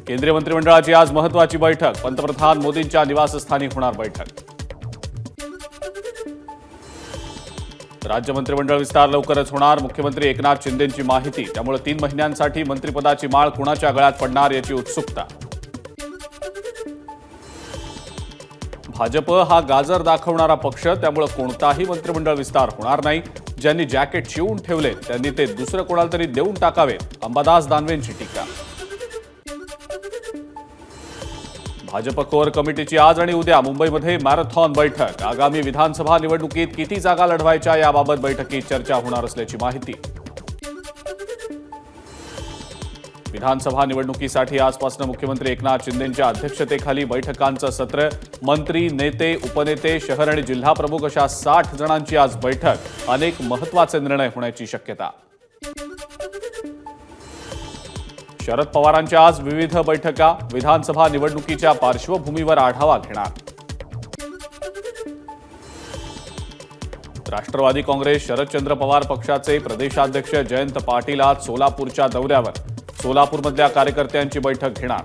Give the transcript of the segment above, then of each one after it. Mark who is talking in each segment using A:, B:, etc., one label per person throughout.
A: केंद्रीय मंत्रिमंडळाची आज महत्त्वाची बैठक। पंतप्रधान मोदींच्या निवासस्थानी होणार बैठक। राज्य मंत्रिमंडळ विस्तार लवकरच होणार, मुख्यमंत्री एकनाथ शिंदेंची माहिती। त्यामुळे 3 महिन्यांसाठी मंत्रिपदाची माळ कुणाच्या गळ्यात पडणार याची उत्सुकता। भाजप हा गाजर दाखवणारा पक्ष, त्यामुळे कोणताही मंत्रिमंडळ विस्तार होणार नाही। ज्यांनी जॅकेट शिवून ठेवले त्यांनी ते दुसरं कोणाला तरी देऊन टाकावेत, अंबादास दानवेंची टीका। भाजप कोर कमिटीची आज आणि उद्या मुंबईमध्ये मॅरेथॉन बैठक। आगामी विधानसभा निवडणुकीत किती जागा लढवायच्या याबाबत बैठकीत चर्चा होणार असल्याची माहिती। विधानसभा निवडणुकीसाठी आजपासून मुख्यमंत्री एकनाथ शिंदेंच्या अध्यक्षतेखाली बैठकांचं सत्र। मंत्री, नेते, उपनेते, शहर आणि जिल्हा प्रमुख अशा 60 जणांची आज बैठक। अनेक महत्त्वाचे निर्णय होण्याची शक्यता। शरद पवारांच्या आज विविध बैठका। विधानसभा निवडणुकीच्या पार्श्वभूमीवर आढावा घेणार। राष्ट्रवादी काँग्रेस शरदचंद्र पवार पक्षाचे प्रदेशाध्यक्ष जयंत पाटील आज सोलापूरच्या दौऱ्यावर। सोलापूरमधल्या कार्यकर्त्यांची बैठक घेणार।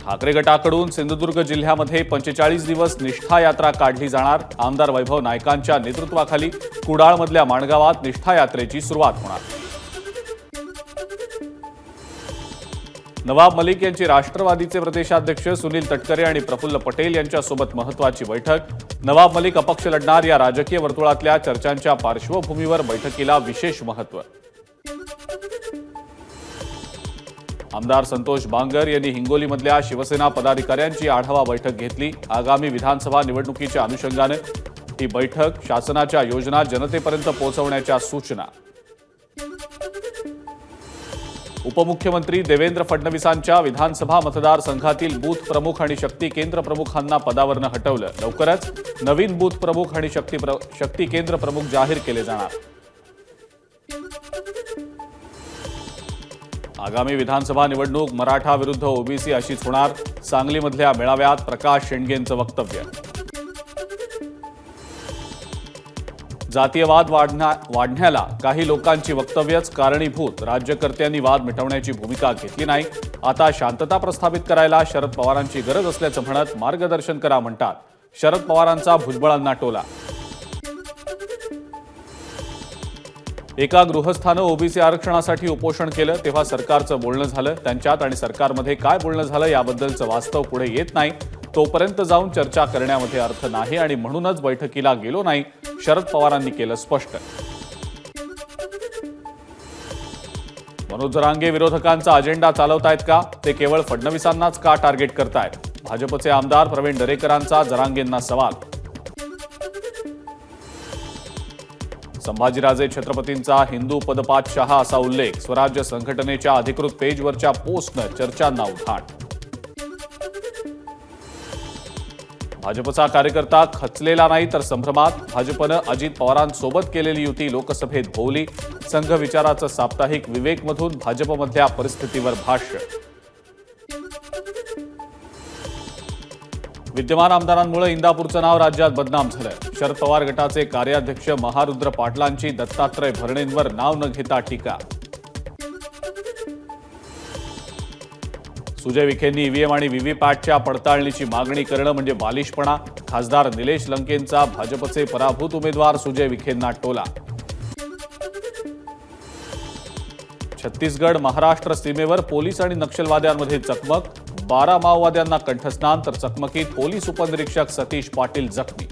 A: ठाकरे गटाकडून सिंधुदुर्ग जिल्ह्यामध्ये 45 दिवस निष्ठा यात्रा काढली जाणार। आमदार वैभव नायकांच्या नेतृत्वाखाली कुडाळमधल्या माणगावात निष्ठा यात्रेची सुरुवात होणार। नवाब मलिक यांची राष्ट्रवादीचे प्रदेशाध्यक्ष सुनील तटकरे आणि प्रफुल्ल पटेल यांच्यासोबत महत्त्वाची बैठक। नवाब मलिक अपक्ष लढणार या राजकीय वर्तुळातल्या चर्चांच्या पार्श्वभूमीवर बैठकीला विशेष महत्त्व। आमदार संतोष बांगर यांनी हिंगोलीमधल्या शिवसेना पदाधिकाऱ्यांची आढावा बैठक घेतली। आगामी विधानसभा निवडणुकीच्या अनुषंगाने ही बैठक। शासनाच्या योजना जनतेपर्यंत पोहोचवण्याच्या सूचना। उपमुख्यमंत्री देवेंद्र फडणवीसांच्या विधानसभा मतदारसंघातील बूथ प्रमुख आणि शक्ती केंद्र प्रमुखांना पदावरनं हटवलं। लवकरच नवीन बूथ प्रमुख आणि शक्ती केंद्र प्रमुख जाहीर केले जाणार। आगामी विधानसभा निवडणूक मराठा विरुद्ध ओबीसी अशीच होणार। सांगलीमधल्या मेळाव्यात प्रकाश शेंडगेंचं वक्तव्य। जातीयवाद वाढण्याला काही लोकांची वक्तव्यच कारणीभूत। राज्यकर्त्यांनी वाद मिटवण्याची भूमिका घेतली नाही। आता शांतता प्रस्थापित करायला शरद पवारांची गरज असल्याचं म्हणत मार्गदर्शन करा म्हणतात शरद पवारांचा भुजबळांना टोला। एका गृहस्थानं ओबीसी आरक्षणासाठी उपोषण केलं तेव्हा सरकारचं बोलणं झालं। त्यांच्यात आणि सरकारमध्ये काय बोलणं झालं याबद्दलचं वास्तव पुढे येत नाही। तोपर्यंत जाऊन चर्चा करण्यामध्ये अर्थ नाही आणि म्हणूनच बैठकीला गेलो नाही, शरद पवारांनी केलं स्पष्ट। मनोज जरांगे विरोधकांचा अजेंडा चालवतायत का? ते केवळ फडणवीसांनाच का टार्गेट करतायत? भाजपचे आमदार प्रवीण दरेकरांचा जरांगेंना सवाल। संभाजीराजे छत्रपतींचा हिंदू पदपातशहा असा उल्लेख। स्वराज्य संघटनेच्या अधिकृत पेजवरच्या पोस्टनं चर्चांना उधाण। भाजपचा कार्यकर्ता खचलेला नाही तर संभ्रमात। भाजपनं अजित पवारांसोबत केलेली युती लोकसभेत भोवली। संघ विचाराचं साप्ताहिक विवेकमधून भाजपमधल्या परिस्थितीवर भाष्य। विद्यमान आमदारांमुळे इंदापूरचं नाव राज्यात बदनाम झालं। शरद पवार गटाचे कार्याध्यक्ष महारुद्र पाटलांची दत्तात्रय भरणेंवर नाव न घेता टीका। सुजय विखेंनी ईव्हीएम आणि व्हीव्हीपॅटच्या पडताळणीची मागणी करणं म्हणजे बालिशपणा। खासदार निलेश लंकेंचा भाजपचे पराभूत उमेदवार सुजय विखेंना टोला। छत्तीसगड महाराष्ट्र सीमेवर पोलीस आणि नक्षलवाद्यांमध्ये चकमक। 12 माओवाद्यांना कंठस्नान तर चकमकीत पोलीस उपनिरीक्षक सतीश पाटील जखमी।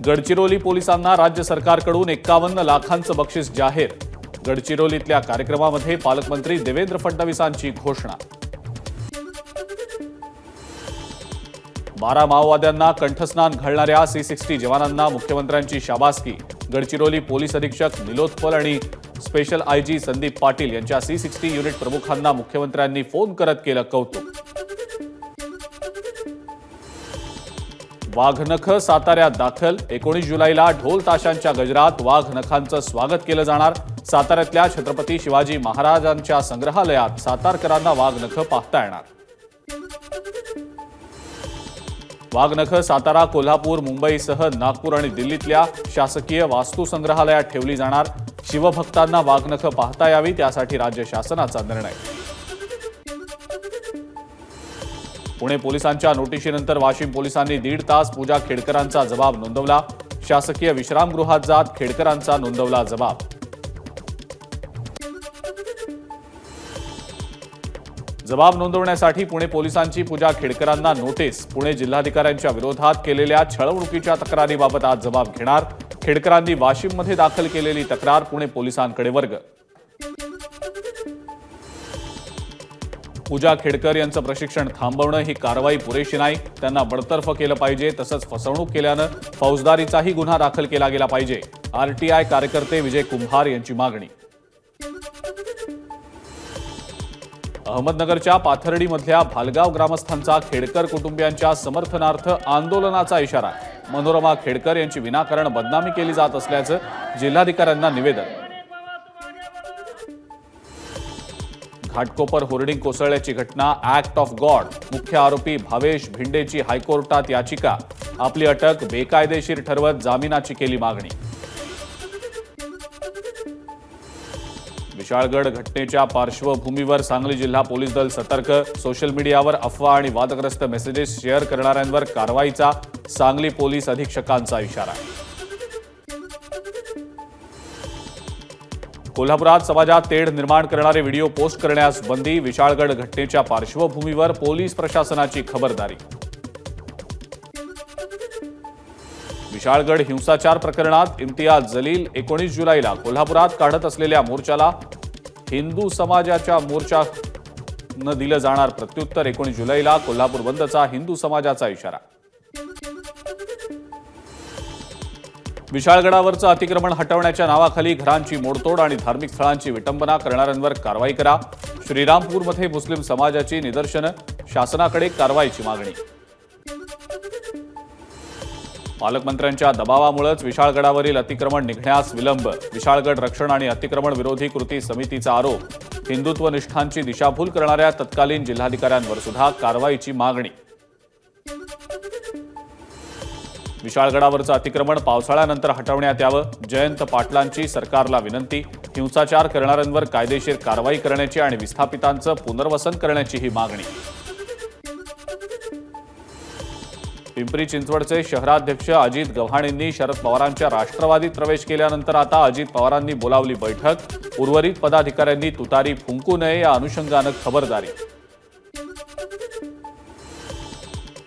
A: गडचिरोली पोलिसांना राज्य सरकारकडून 51 लाखांचं बक्षीस जाहीर। गडचिरोलीतल्या कार्यक्रमामध्ये पालकमंत्री देवेंद्र फडणवीसांची घोषणा। 12 माओवाद्यांना कंठस्नान घालणाऱ्या C60 जवानांना मुख्यमंत्र्यांची शाबासकी। गडचिरोली पोलीस अधीक्षक निलोत्पल आणि स्पेशल आयजी संदीप पाटील यांच्या C60 युनिट प्रमुखांना मुख्यमंत्र्यांनी फोन करत केलं कौतुक। वाघनख साताऱ्यात दाखल। 19 जुलैला ढोल ताशांच्या गजरात वाघनखांचं स्वागत केलं जाणार। साताऱ्यातल्या छत्रपती शिवाजी महाराजांच्या संग्रहालयात सातारकरांना वाघनख पाहता येणार। वाघनख सातारा, कोल्हापूर, मुंबईसह नागपूर आणि दिल्लीतल्या शासकीय वास्तू संग्रहालयात ठेवली जाणार। शिवभक्तांना वाघनखं पाहता यावी त्यासाठी राज्य शासनाचा निर्णय. पुणे पोलिसांच्या नोटिशीनंतर वाशिम पोलिसांनी 1.5 तास पूजा खेडकरांचा जबाब नोंदवला. शासकीय विश्रामगृहात जात खेडकरांचा नोंदवला जबाब. जबाब नोंदवण्यासाठी पुणे पोलिसांची पूजा खेडकरांना नोटीस. पुणे जिल्हाधिकाऱ्यांच्या विरोधात केलेल्या छळवणुकीच्या तक्रारीबाबत आज जबाब घेणार. खेडकरांनी वाशिममध्ये दाखल केलेली तक्रार पुणे पोलिसांकडे वर्ग. पूजा खेडकर यांचं प्रशिक्षण थांबवणं ही कारवाई पुरेशी नाही. त्यांना बडतर्फ केलं पाहिजे. तसंच फसवणूक केल्यानं फौजदारीचाही गुन्हा दाखल केला गेला पाहिजे. आरटीआय कार्यकर्ते विजय कुंभार यांची मागणी. अहमदनगरच्या पाथर्डीमधल्या भालगाव ग्रामस्थांचा खेडकर कुटुंबियांच्या समर्थनार्थ आंदोलनाचा इशारा. मनोरमा खेडकर यांची विनाकारण बदनामी केली जात असल्याचं जिल्हाधिकाऱ्यांना निवेदन. घाटकोपर होर्डिंग कोसळल्याची घटना ऍक्ट ऑफ गॉड. मुख्य आरोपी भावेश भिंडेची हायकोर्टात याचिका. आपली अटक बेकायदेशीर ठरवत जामिनाची केली मागणी. विशाळगड घटनेच्या पार्श्वभूमीवर सांगली जिल्हा पोलीस दल सतर्क. सोशल मीडियावर अफवा आणि वादग्रस्त मेसेजेस शेअर करणाऱ्यांवर कारवाईचा सांगली पोलीस अधीक्षकांचा इशारा. कोल्हापुरात समाजात तेढ निर्माण करणारे व्हिडिओ पोस्ट करण्यास बंदी. विशाळगड घटनेच्या पार्श्वभूमीवर पोलीस प्रशासनाची खबरदारी. विशाळगड हिंसाचार प्रकरणात इम्तियाज जलील 19 जुलैला कोल्हापुरात काढत असलेल्या मोर्चाला हिंदू समाजाच्या मोर्चानं दिलं जाणार प्रत्युत्तर. 19 जुलैला कोल्हापूर बंदचा हिंदू समाजाचा इशारा. विशाळगडावरचं अतिक्रमण हटवण्याच्या नावाखाली घरांची मोडतोड आणि धार्मिक स्थळांची विटंबना करणाऱ्यांवर कारवाई करा. श्रीरामपूरमध्ये मुस्लिम समाजाची निदर्शनं. शासनाकडे कारवाईची मागणी. पालकमंत्र्यांच्या दबावामुळेच विशाळगडावरील अतिक्रमण निघण्यास विलंब. विशाळगड रक्षण आणि अतिक्रमण विरोधी कृती समितीचा आरोप. हिंदुत्वनिष्ठांची दिशाभूल करणाऱ्या तत्कालीन जिल्हाधिकाऱ्यांवर सुद्धा कारवाईची मागणी. विशाळगडावरचं अतिक्रमण पावसाळ्यानंतर हटवण्यात यावं. जयंत पाटलांची सरकारला विनंती. हिंसाचार करणाऱ्यांवर कायदेशीर कारवाई करण्याची आणि विस्थापितांचं पुनर्वसन करण्याची ही मागणी. पिंपरी चिंचवडचे शहराध्यक्ष अजित गव्हाणेंनी शरद पवारांच्या राष्ट्रवादीत प्रवेश केल्यानंतर आता अजित पवारांनी बोलावली बैठक. उर्वरित पदाधिकाऱ्यांनी तुतारी फुंकू नये या अनुषंगानं खबरदारी.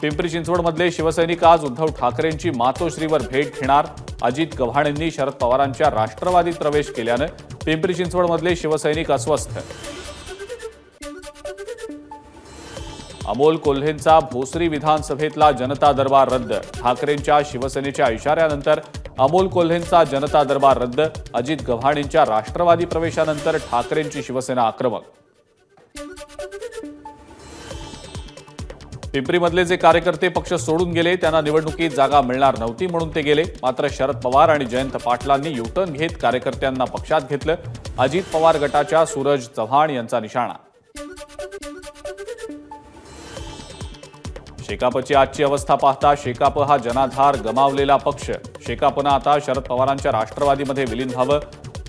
A: पिंपरी चिंचवडमधले शिवसैनिक आज उद्धव ठाकरेंची मातोश्रीवर भेट घेणार. अजित गव्हाणेंनी शरद पवारांच्या राष्ट्रवादीत प्रवेश केल्यानं पिंपरी चिंचवडमधले शिवसैनिक अस्वस्थ. अमोल कोल्हेंचा भोसरी विधानसभेतला जनता दरबार रद्द. ठाकरेंच्या शिवसेनेच्या इशाऱ्यानंतर अमोल कोल्हेंचा जनता दरबार रद्द. अजित गव्हाणेंच्या राष्ट्रवादी प्रवेशानंतर ठाकरेंची शिवसेना आक्रमक. पिंपरीमधले जे कार्यकर्ते पक्ष सोडून गेले त्यांना निवडणुकीत जागा मिळणार नव्हती म्हणून ते गेले. मात्र शरद पवार आणि जयंत पाटलांनी युटर्न घेत कार्यकर्त्यांना पक्षात घेतलं. अजित पवार गटाच्या सूरज चव्हाण यांचा निशाणा. शेकापची आजची अवस्था पाहता शेकाप हा जनाधार गमावलेला पक्ष. शेकापनं आता शरद पवारांच्या राष्ट्रवादीमध्ये विलीन व्हावं.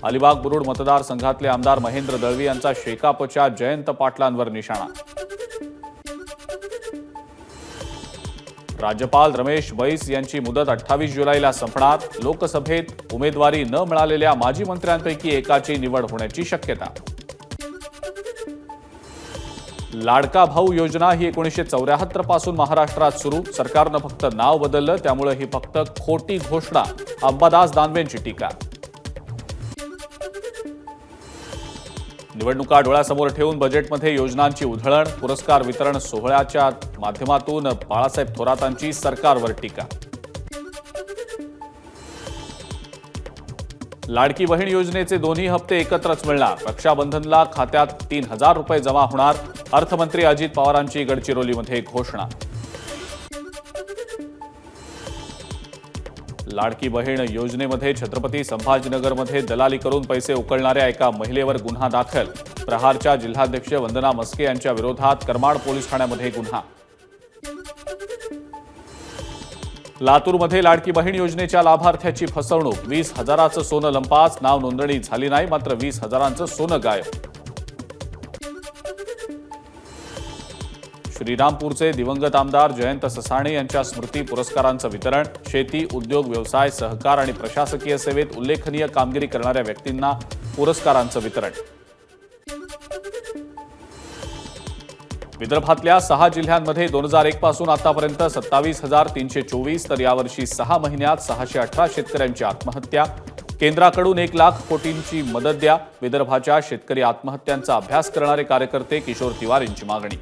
A: अलिबाग बुरुड मतदारसंघातले आमदार महेंद्र दळवी यांचा शेकापच्या जयंत पाटलांवर निशाणा. राज्यपाल रमेश बैस यांची मुदत 28 जुलैला संपणार. लोकसभेत उमेदवारी न मिळालेल्या माजी मंत्र्यांपैकी एकाची निवड होण्याची शक्यता. लाडका भाऊ योजना ही 1974 पासून महाराष्ट्रात सुरू. सरकारनं फक्त नाव बदललं त्यामुळे ही फक्त खोटी घोषणा. अंबादास दानवेंची टीका. निवडणुका डोळ्यासमोर ठेवून बजेटमध्ये योजनांची उधळण. पुरस्कार वितरण सोहळ्याच्या माध्यमातून बाळासाहेब थोरातांची सरकारवर टीका. लाडकी बहीण योजनेचे दोन्ही हप्ते एकत्रच मिळणार. रक्षाबंधनला खात्यात 3000 रुपये जमा होणार. अर्थमंत्री अजित पवारांची गडचिरोलीमध्ये घोषणा. लाडकी बहीण योजनेमध्ये छत्रपती संभाजीनगरमध्ये दलाली करून पैसे उकळणाऱ्या एका महिलेवर गुन्हा दाखल. प्रहारच्या जिल्हाध्यक्ष वंदना मस्के यांच्या विरोधात करमाड पोलीस ठाण्यामध्ये गुन्हा. लातूरमध्ये लाडकी बहीण योजनेच्या लाभार्थ्याची फसवणूक. 20,000चं सोनं लंपास. नाव नोंदणी झाली नाही, मात्र 20,000चं सोनं गायब. श्रीरामपूरचे दिवंगत आमदार जयंत ससाणे यांच्या स्मृती पुरस्कारांचं वितरण. शेती, उद्योग, व्यवसाय, सहकार आणि प्रशासकीय सेवेत उल्लेखनीय कामगिरी करणाऱ्या व्यक्तींना पुरस्कारांचं वितरण. विदर्भातल्या 6 जिल्ह्यांमध्ये 2001 पासून आतापर्यंत 27,324 तर यावर्षी 6 महिन्यात 618 शेतकऱ्यांची आत्महत्या. केंद्राकडून 1 लाख कोटींची मदत द्या. विदर्भाच्या शेतकरी आत्महत्यांचा अभ्यास करणारे कार्यकर्ते किशोर तिवारींची मागणी.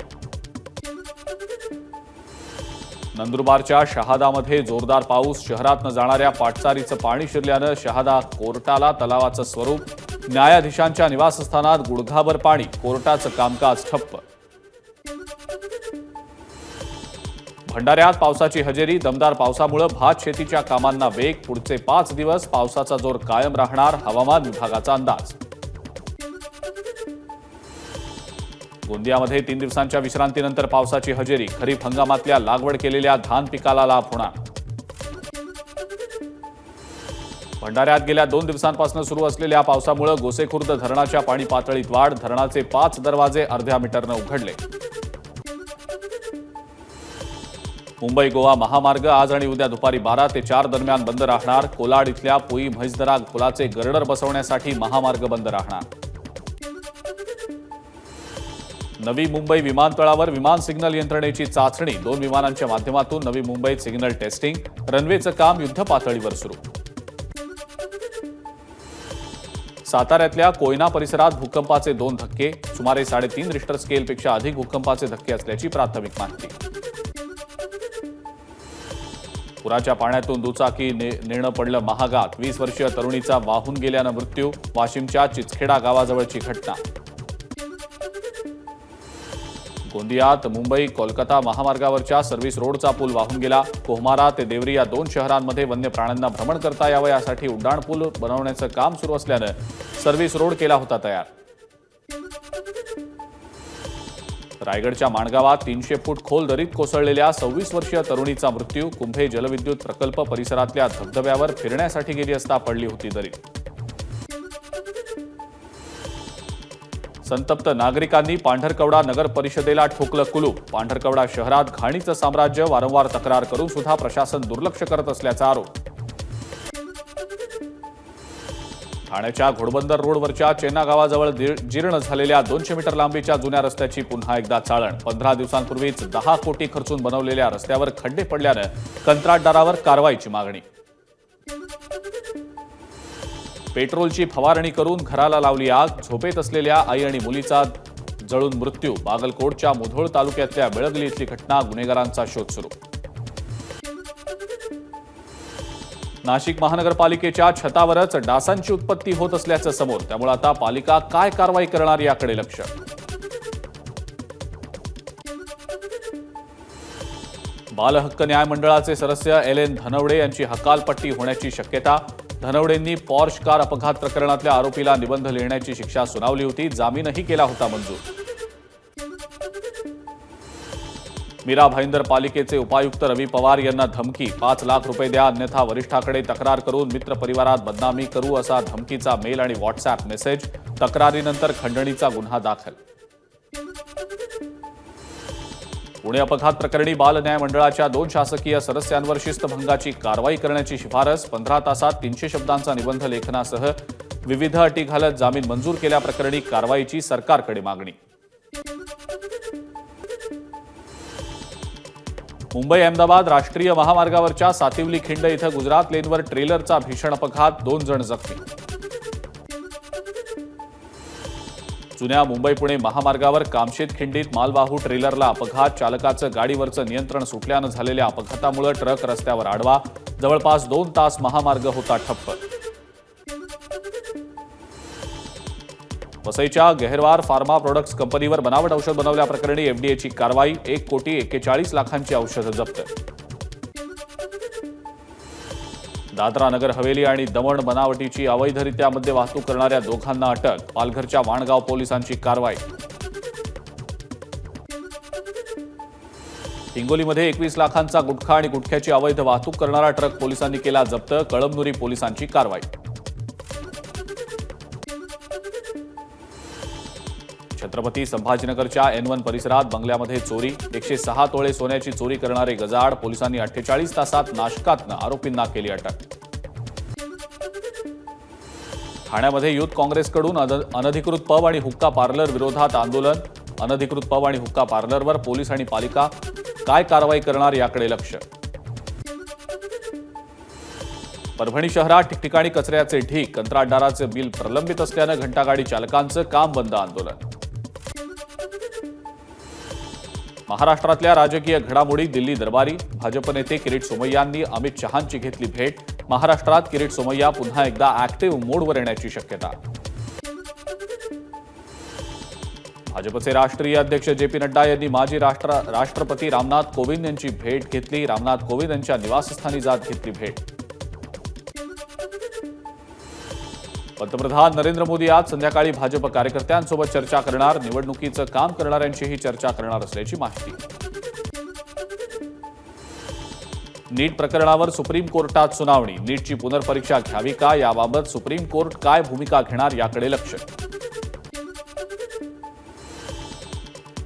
A: नंदुरबारच्या शहादामध्ये जोरदार पाऊस. शहरातनं जाणाऱ्या पाटसारीचं पाणी शिरल्यानं शहादा कोर्टाला तलावाचं स्वरूप. न्यायाधीशांच्या निवासस्थानात गुडघाभर पाणी. कोर्टाचं कामकाज ठप्प. भंडाऱ्यात पावसाची हजेरी. दमदार पावसामुळे भात शेतीच्या कामांना वेग. पुढचे 5 दिवस पावसाचा जोर कायम राहणार, हवामान विभागाचा अंदाज. गोंदियामध्ये 3 दिवसांच्या विश्रांतीनंतर पावसाची हजेरी. खरीप हंगामातल्या लागवड केलेल्या धान पिकाला लाभ होणार. भंडाऱ्यात गेल्या 2 दिवसांपासून सुरू असलेल्या पावसामुळे गोसेखुर्द धरणाच्या पाणी पातळीत वाढ. धरणाचे 5 दरवाजे अर्ध्या मीटरनं उघडले. मुंबई गोवा महामार्ग आज आणि उद्या दुपारी 12 ते 4 दरम्यान बंद राहणार. कोलाड इथल्या पुई म्हैसदरा पुलाचे गर्डर बसवण्यासाठी महामार्ग बंद राहणार. नवी मुंबई विमानतळावर विमान सिग्नल यंत्रणेची चाचणी. 2 विमानांच्या माध्यमातून नवी मुंबईत सिग्नल टेस्टिंग. रनवेचं काम युद्धपातळीवर सुरू. साताऱ्यातल्या कोयना परिसरात भूकंपाचे 2 धक्के. सुमारे 3.5 रिश्टर स्केलपेक्षा अधिक भूकंपाचे धक्के असल्याची प्राथमिक माहिती. पुराच्या पाण्यातून दुचाकी नेणं पडलं महागात. 20 वर्षीय तरुणीचा वाहून गेल्यानं मृत्यू. वाशिमच्या चिचखेडा गावाजवळची घटना. गोंदियात मुंबई कोलकाता महामार्गावरच्या सर्व्हिस रोडचा पूल वाहून गेला. कोहमारा ते देवरी या 2 शहरांमध्ये वन्य प्राण्यांना भ्रमण करता यावं यासाठी उड्डाणपूल बनवण्याचं काम सुरू असल्यानं सर्व्हिस रोड केला होता तयार. रायगडच्या माणगावात 300 फूट खोल दरीत कोसळलेल्या 26 वर्षीय तरुणीचा मृत्यू. कुंभे जलविद्युत प्रकल्प परिसरातल्या धबधब्यावर फिरण्यासाठी गेली असता पडली होती दरीत. संतप्त नागरिकांनी पांढरकवडा नगर परिषदेला ठोकलं कुलूप. पांढरकवडा शहरात घाणीचं साम्राज्य. वारंवार तक्रार करून सुद्धा प्रशासन दुर्लक्ष करत असल्याचा आरोप. ठाण्याच्या घोडबंदर रोडवरच्या चेना गावाजवळ जीर्ण झालेल्या 200 मीटर लांबीच्या जुन्या रस्त्याची पुन्हा एकदा चाळण. 15 दिवसांपूर्वीच 10 कोटी खर्चून बनवलेल्या रस्त्यावर खड्डे पडल्यानं कंत्राटदारावर कारवाईची मागणी. पेट्रोलची फवारणी करून घराला लावली आग. झोपेत असलेल्या आई आणि मुलीचा जळून मृत्यू. बागलकोटच्या मुधोळ तालुक्यातल्या बेळगली इथली घटना. गुन्हेगारांचा शोध सुरू. नाशिक महानगरपालिकेच्या छतावरच डासांची उत्पत्ती होत असल्याचं समोर. त्यामुळे आता पालिका काय कारवाई करणार याकडे लक्ष. बालहक्क न्याय मंडळाचे सदस्य LN धनवडे यांची हकालपट्टी होण्याची शक्यता. धनवडेंनी पॉर्श कार अपघात प्रकरणातल्या आरोपीला निबंध लिहिण्याची शिक्षा सुनावली होती. जामीनही केला होता मंजूर. मीरा भाईंदर पालिकेचे उपायुक्त रवी पवार यांना धमकी. 5 लाख रुपये द्या, अन्यथा वरिष्ठाकडे तक्रार करून मित्र परिवारात बदनामी करू असा धमकीचा मेल आणि व्हॉट्सअॅप मेसेज. तक्रारीनंतर खंडणीचा गुन्हा दाखल. पुणे अपघात प्रकरणी बाल न्याय मंडळाच्या 2 शासकीय सदस्यांवर शिस्तभंगाची कारवाई करण्याची शिफारस. 15 तासात 300 शब्दांचा निबंध लेखनासह विविध अटी घालत जामीन मंजूर केल्याप्रकरणी कारवाईची सरकारकडे मागणी. मुंबई अहमदाबाद राष्ट्रीय महामार्गावरच्या सातिवली खिंड इथं गुजरात लेनवर ट्रेलरचा भीषण अपघात. 2 जण जखमी. जुन्या मुंबई पुणे महामार्गावर कामशेत खिंडीत मालवाहू ट्रेलरला अपघात. चालकाचं गाडीवरचं नियंत्रण सुटल्यानं झालेल्या अपघातामुळे ट्रक रस्त्यावर आडवा. जवळपास 2 तास महामार्ग होता ठप्प. वसईच्या गेहरवार फार्मा प्रोडक्ट्स कंपनीवर बनावट औषध बनवल्याप्रकरणी FDAची कारवाई. 1,41 लाखांची औषधं जप्त. दादरा नगर हवेली आणि दमण बनावटीची अवैधरित्या मद्य वाहतूक करणाऱ्या 2घांना अटक. पालघरच्या वाणगाव पोलिसांची कारवाई. हिंगोलीमध्ये 21 लाखांचा गुटखा आणि गुटख्याची अवैध वाहतूक करणारा ट्रक पोलिसांनी केला जप्त, कळमनुरी पोलिसांची कारवाई. छत्रपती संभाजीनगरच्या N1 परिसरात बंगल्यामध्ये चोरी, 106 तोळे सोन्याची चोरी करणारे गजाआड, पोलिसांनी 48 तासात नाशकातनं आरोपींना केली अटक. ठाण्यामध्ये युथ काँग्रेसकडून अनधिकृत पब आणि हुक्का पार्लर विरोधात आंदोलन, अनधिकृत पब आणि हुक्का पार्लरवर पोलीस आणि पालिका काय कारवाई करणार याकडे लक्ष. परभणी शहरात ठिकठिकाणी कचऱ्याचे ढीग, कंत्राटदाराचे बिल प्रलंबित असल्यानं घंटागाडी चालकांचं काम बंद आंदोलन. महाराष्ट्रातल्या राजकीय घडामोडी दिल्ली दरबारी, भाजप नेते किरीट सोमय्यांनी अमित शहांची घेतली भेट, महाराष्ट्रात किरीट सोमय्या पुन्हा एकदा ऍक्टिव्ह मोडवर येण्याची शक्यता. भाजपचे राष्ट्रीय अध्यक्ष JP नड्डा यांनी माजी राष्ट्रपती रामनाथ कोविंद यांची भेट घेतली, रामनाथ कोविंद यांच्या निवासस्थानी जात घेतली भेट. पंतप्रधान नरेंद्र मोदी आज संध्याकाळी भाजप कार्यकर्त्यांसोबत चर्चा करणार, निवडणुकीचं काम करणाऱ्यांशीही चर्चा करणार असल्याची माहिती. नीट प्रकरणावर सुप्रीम कोर्टात सुनावणी, नीटची पुनर्परीक्षा घ्यावी का याबाबत सुप्रीम कोर्ट काय भूमिका घेणार याकडे लक्ष.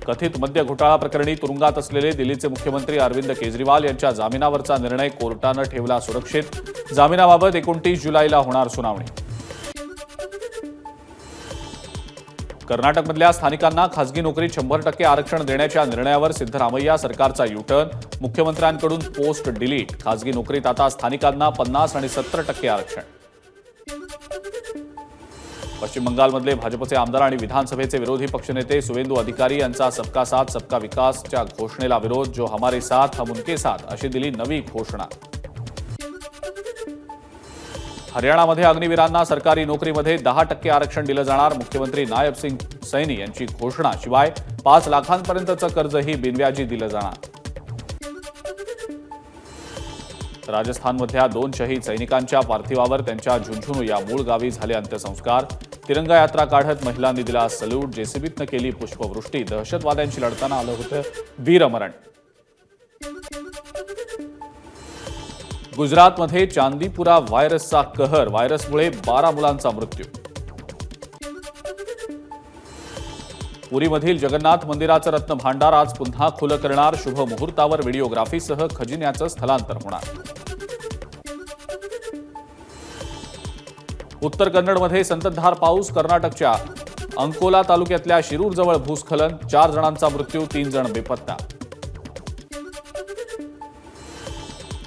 A: कथित मद्य घोटाळा प्रकरणी तुरुंगात असलेले दिल्लीचे मुख्यमंत्री अरविंद केजरीवाल यांच्या जामिनावरचा निर्णय कोर्टानं ठेवला सुरक्षित, जामिनाबाबत 29 जुलैला होणार सुनावणी. कर्नाटकमधल्या स्थानिकांना खासगी नोकरीत 100% आरक्षण देण्याच्या निर्णयावर सिद्धरामय्या सरकारचा युटर्न, मुख्यमंत्र्यांकडून पोस्ट डिलीट, खासगी नोकरीत आता स्थानिकांना 50 आणि 70% आरक्षण. पश्चिम बंगालमधले भाजपचे आमदार आणि विधानसभेचे विरोधी पक्षनेते सुवेंदू अधिकारी यांचा सबका साथ सबका विकासच्या घोषणेला विरोध, जो हमारे साथ हम उनके साथ अशी दिली नवी घोषणा. हरियाणामध्ये अग्निवीरांना सरकारी नोकरीमध्ये 10% आरक्षण दिलं जाणार, मुख्यमंत्री नायब सिंग सैनी यांची घोषणा. शिवाय 5 लाखांपर्यंतचं कर्जही बिनव्याजी दिलं जाणार. राजस्थानमधल्या 2 शहीद सैनिकांच्या पार्थिवावर त्यांच्या झुंझुनू या मूळ गावी झाले अंत्यसंस्कार. तिरंगा यात्रा काढत महिलांनी दिला सल्यूट, जेसीबीतनं केली पुष्पवृष्टी. दहशतवाद्यांशी लढताना आलं होतं वीरमरण. गुजरातमध्ये चांदीपुरा व्हायरसचा कहर, व्हायरसमुळे 12 मुलांचा मृत्यू. पुरीमधील जगन्नाथ मंदिराचं रत्न भांडार आज पुन्हा खुलं करणार, शुभ मुहूर्तावर व्हिडिओग्राफीसह खजिन्याचं स्थलांतर होणार. उत्तर कन्नडमध्ये संततधार पाऊस, कर्नाटकच्या अंकोला तालुक्यातल्या शिरूरजवळ भूस्खलन, 4 जणांचा मृत्यू, 3 जण बेपत्ता.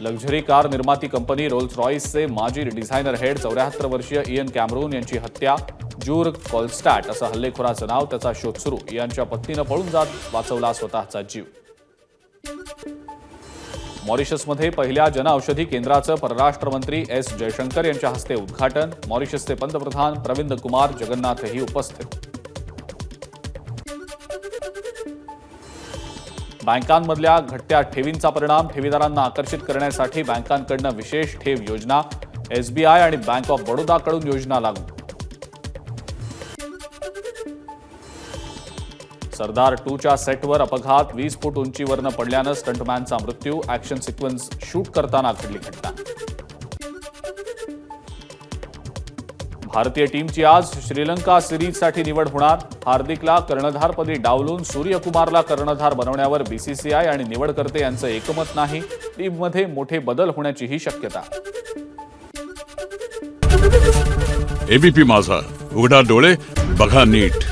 A: लक्झरी कार निर्माती कंपनी रोल्स रॉइसचे माजी डिझायनर हेड 74 वर्षीय इयन कॅमरून यांची हत्या, जूर कॉलस्टॅट असं हल्लेखोराचं नाव, त्याचा शोध सुरू. इयनच्या पत्नीनं पळून जात वाचवला स्वतःचा जीव. मॉरिशसमध्ये पहिल्या जनऔषधी केंद्राचं परराष्ट्र मंत्री S जयशंकर यांच्या हस्ते उद्घाटन, मॉरिशसचे पंतप्रधान प्रविंद कुमार जगन्नाथही उपस्थित. बँकांमधल्या घटत्या ठेवींचा परिणाम, ठेवीदारांना आकर्षित करण्यासाठी बँकांकडून विशेष ठेव योजना, SBI आणि बँक ऑफ बडोदाकडून योजना लागू. सरदार 2च्या सेटवर अपघात, 20 फूट उंचीवरनं पडल्यानं स्टंटमॅनचा मृत्यू, ऍक्शन सिक्वेन्स शूट करताना घडली घटना. भारतीय टीमची आज श्रीलंका सिरीजसाठी निवड होणार, हार्दिकला कर्णधारपदी डावलून सूर्यकुमारला कर्णधार बनवण्यावर BCCI आणि निवडकर्ते यांचं एकमत नाही, टीममध्ये मोठे बदल होण्याचीही शक्यता.
B: ABP माझा, उघडा डोळे बघा नीट.